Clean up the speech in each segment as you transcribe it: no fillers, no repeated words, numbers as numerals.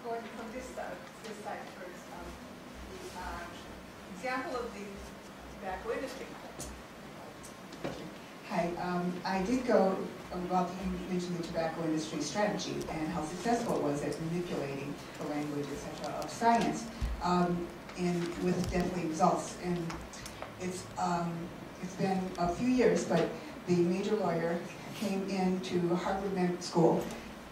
going from this side first. The example of the tobacco industry. Hi, I did go about you mentioned the tobacco industry strategy and how successful it was at manipulating the language, etc., of science, and with deadly results. And it's been a few years, but the major lawyer came into Harvard Medical School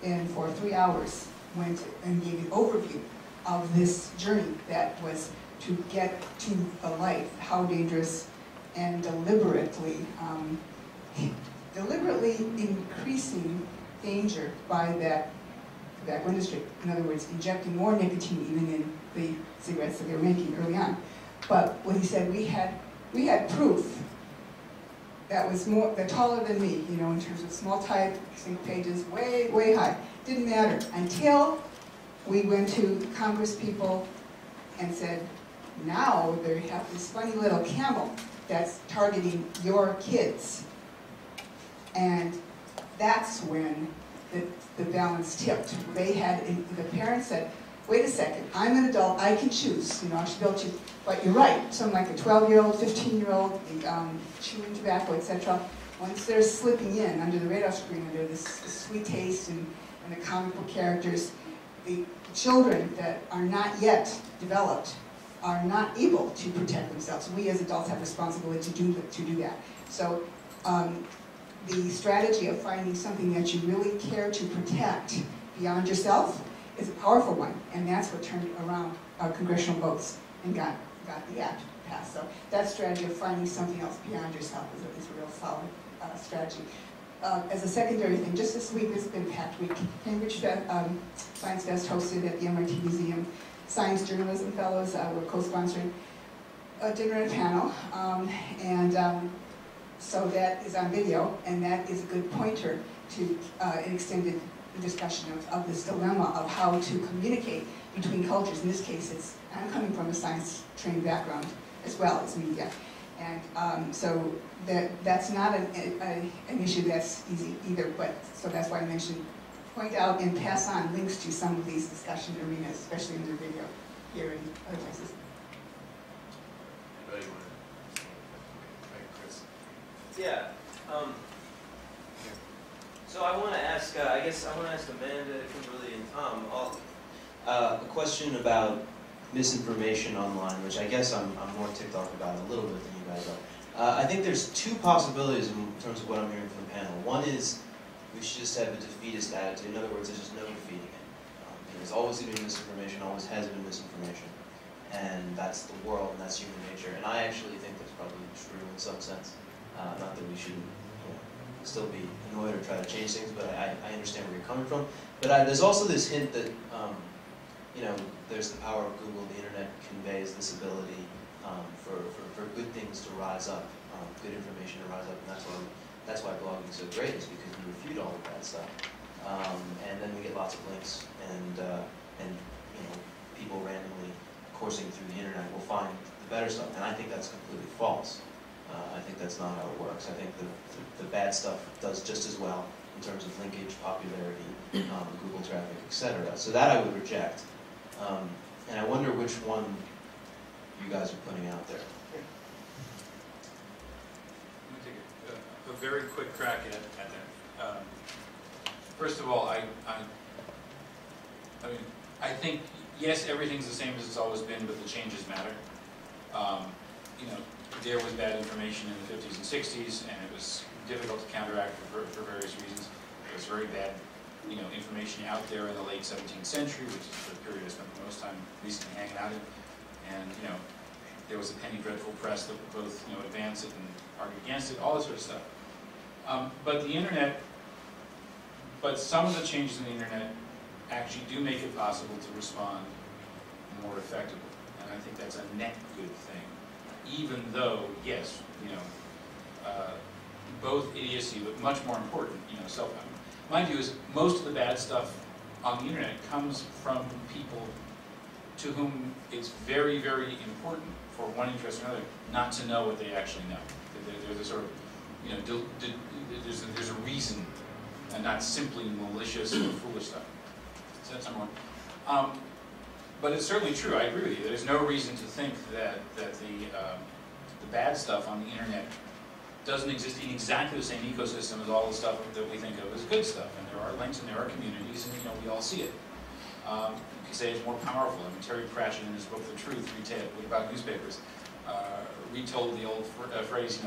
and for 3 hours went and gave an overview of this journey that was to get to the light, how dangerous and deliberately increasing danger by that tobacco industry. In other words, injecting more nicotine even in the cigarettes that they were making early on. But what he said, we had proof that was taller than me, you know, in terms of small type, single pages, way, way high. Didn't matter until we went to Congress people and said, now they have this funny little camel that's targeting your kids. And that's when the balance tipped. They had, the parents said, wait a second, I'm an adult, I can choose, you know, I should be able to, but you're right, something like a 12-year-old, 15-year-old, chewing tobacco, etc., once they're slipping in under the radar screen, under this sweet taste and the comic book characters, the children that are not yet developed are not able to protect themselves. We as adults have responsibility to do that. So the strategy of finding something that you really care to protect beyond yourself is a powerful one, and that's what turned around our congressional votes and got the act passed. So that strategy of finding something else beyond yourself is a real solid strategy. As a secondary thing, just this week, it's been a packed week. Cambridge Science Fest hosted at the MIT Museum. Science Journalism Fellows were co-sponsoring a dinner and panel, so that is on video, and that is a good pointer to an extended discussion of this dilemma of how to communicate between cultures. In this case, I'm coming from a science-trained background as well as media, and so that's not an issue that's easy either. But so that's why I mentioned point out and pass on links to some of these discussion arenas, especially in the video here and other places. Anybody want to? Okay, Chris. Yeah. So I want to ask, I guess I want to ask Amanda, Kimberly, and Tom a question about misinformation online, which I guess I'm more ticked off about a little bit than you guys are. I think there's two possibilities in terms of what I'm hearing from the panel. One is we should just have a defeatist attitude. In other words, there's just no defeating it. There's always going to be misinformation, always has been misinformation. And that's the world, and that's human nature. And I actually think that's probably true in some sense. Not that we shouldn't still be annoyed or try to change things, but I understand where you're coming from. But there's also this hint that, there's the power of Google, the internet conveys this ability for good things to rise up, good information to rise up, and that's why blogging is so great, is because we refute all of that stuff. And then we get lots of links, and people randomly coursing through the internet will find the better stuff, and I think that's completely false. I think that's not how it works. I think the bad stuff does just as well in terms of linkage, popularity, Google traffic, etc. So that I would reject. And I wonder which one you guys are putting out there. I'm going to take a very quick crack at that. First of all, I mean, I think, yes, everything's the same as it's always been, but the changes matter. There was bad information in the 50s and 60s, and it was difficult to counteract for various reasons. There was very bad, information out there in the late 17th century, which is the period I spent the most time recently hanging out in. And, there was a penny dreadful press that would both, advance it and argue against it, all that sort of stuff. But some of the changes in the internet actually do make it possible to respond more effectively. And I think that's a net good thing. Even though, yes, both idiocy, but much more important, self-harm. My view is most of the bad stuff on the internet comes from people to whom it's very, very important, for one interest or another, not to know what they actually know. There's a sort of, there's a reason, and not simply malicious or foolish stuff. So that's number one. But it's certainly true, I agree with you. There's no reason to think that the bad stuff on the internet doesn't exist in exactly the same ecosystem as all the stuff that we think of as good stuff. And there are links and there are communities, and we all see it. You could say it's more powerful. I mean, Terry Pratchett in his book *The Truth* about newspapers retold the old phrase,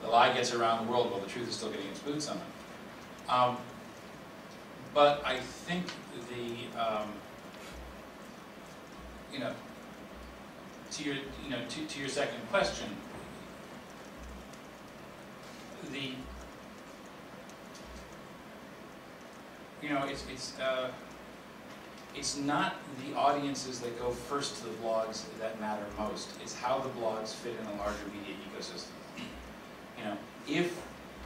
the lie gets around the world while the truth is still getting its boots on it. But I think to your second question, it's not the audiences that go first to the blogs that matter most. It's how the blogs fit in a larger media ecosystem. If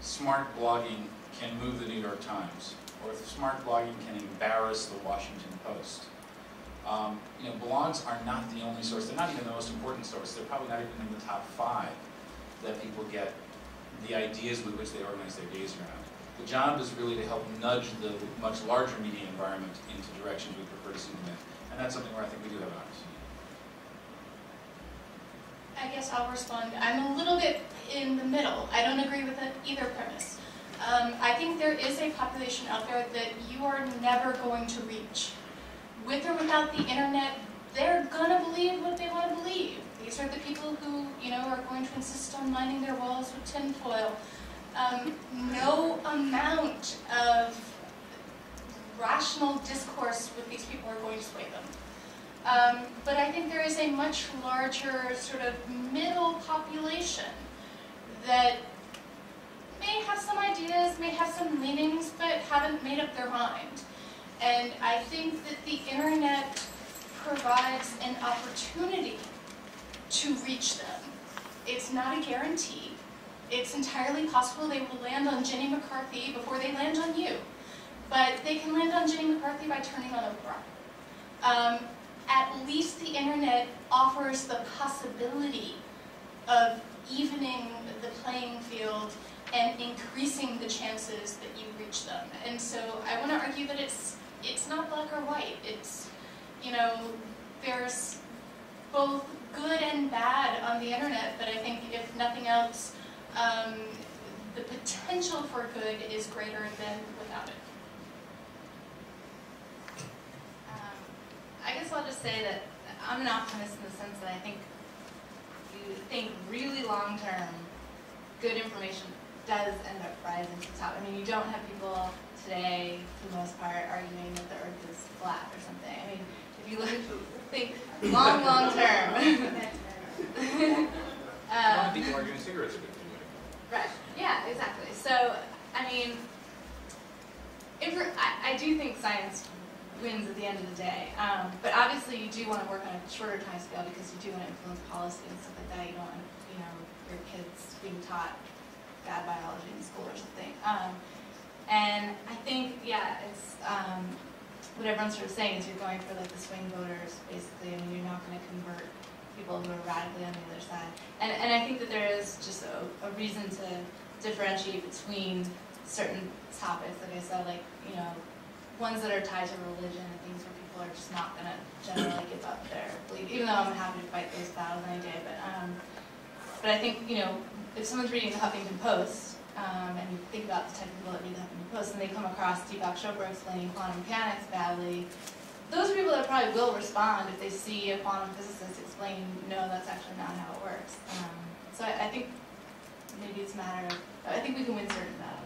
smart blogging can move the New York Times, or if smart blogging can embarrass the Washington Post, blogs are not the only source. They're not even the most important source. They're probably not even in the top 5 that people get the ideas with which they organize their days around. The job is really to help nudge the much larger media environment into directions we prefer to see them in. And that's something where I think we do have an opportunity. I guess I'll respond. I'm a little bit in the middle. I don't agree with either premise. I think there is a population out there that you are never going to reach. With or without the internet, they're going to believe what they want to believe. These are the people who, are going to insist on lining their walls with tinfoil. No amount of rational discourse with these people are going to sway them. But I think there is a much larger sort of middle population that may have some ideas, may have some leanings, but haven't made up their mind. And I think that the internet provides an opportunity to reach them. It's not a guarantee. It's entirely possible they will land on Jenny McCarthy before they land on you. But they can land on Jenny McCarthy by turning on Oprah. At least the internet offers the possibility of evening the playing field and increasing the chances that you reach them. And so I want to argue that it's not black or white. It's, there's both good and bad on the internet, but I think if nothing else, the potential for good is greater than without it. I guess I'll just say that I'm an optimist in the sense that I think you think really long-term, good information does end up rising to the top. I mean, you don't have people today, for the most part, arguing that the Earth is flat or something. I mean, if you think long term. A lot of people arguing cigarettes are good for you. Right. Yeah. Exactly. So, I mean, I do think science wins at the end of the day. But obviously, you do want to work on a shorter time scale because you do want to influence policy and stuff like that. You don't want, your kids being taught bad biology in school or something. And I think, yeah, it's what everyone's sort of saying is you're going for like the swing voters, basically. I mean, you're not going to convert people who are radically on the other side. And I think that there is just a reason to differentiate between certain topics, like I said, like, ones that are tied to religion and things where people are just not going to generally give up their belief, even though I'm happy to fight those battles any day. But I think, if someone's reading the Huffington Post, and you think about the type of people that read the Huffington Post, and they come across Deepak Chopra explaining quantum mechanics badly, those are people that probably will respond if they see a quantum physicist explain, no, that's actually not how it works. So I think maybe it's a matter of, I think we can win certain battles.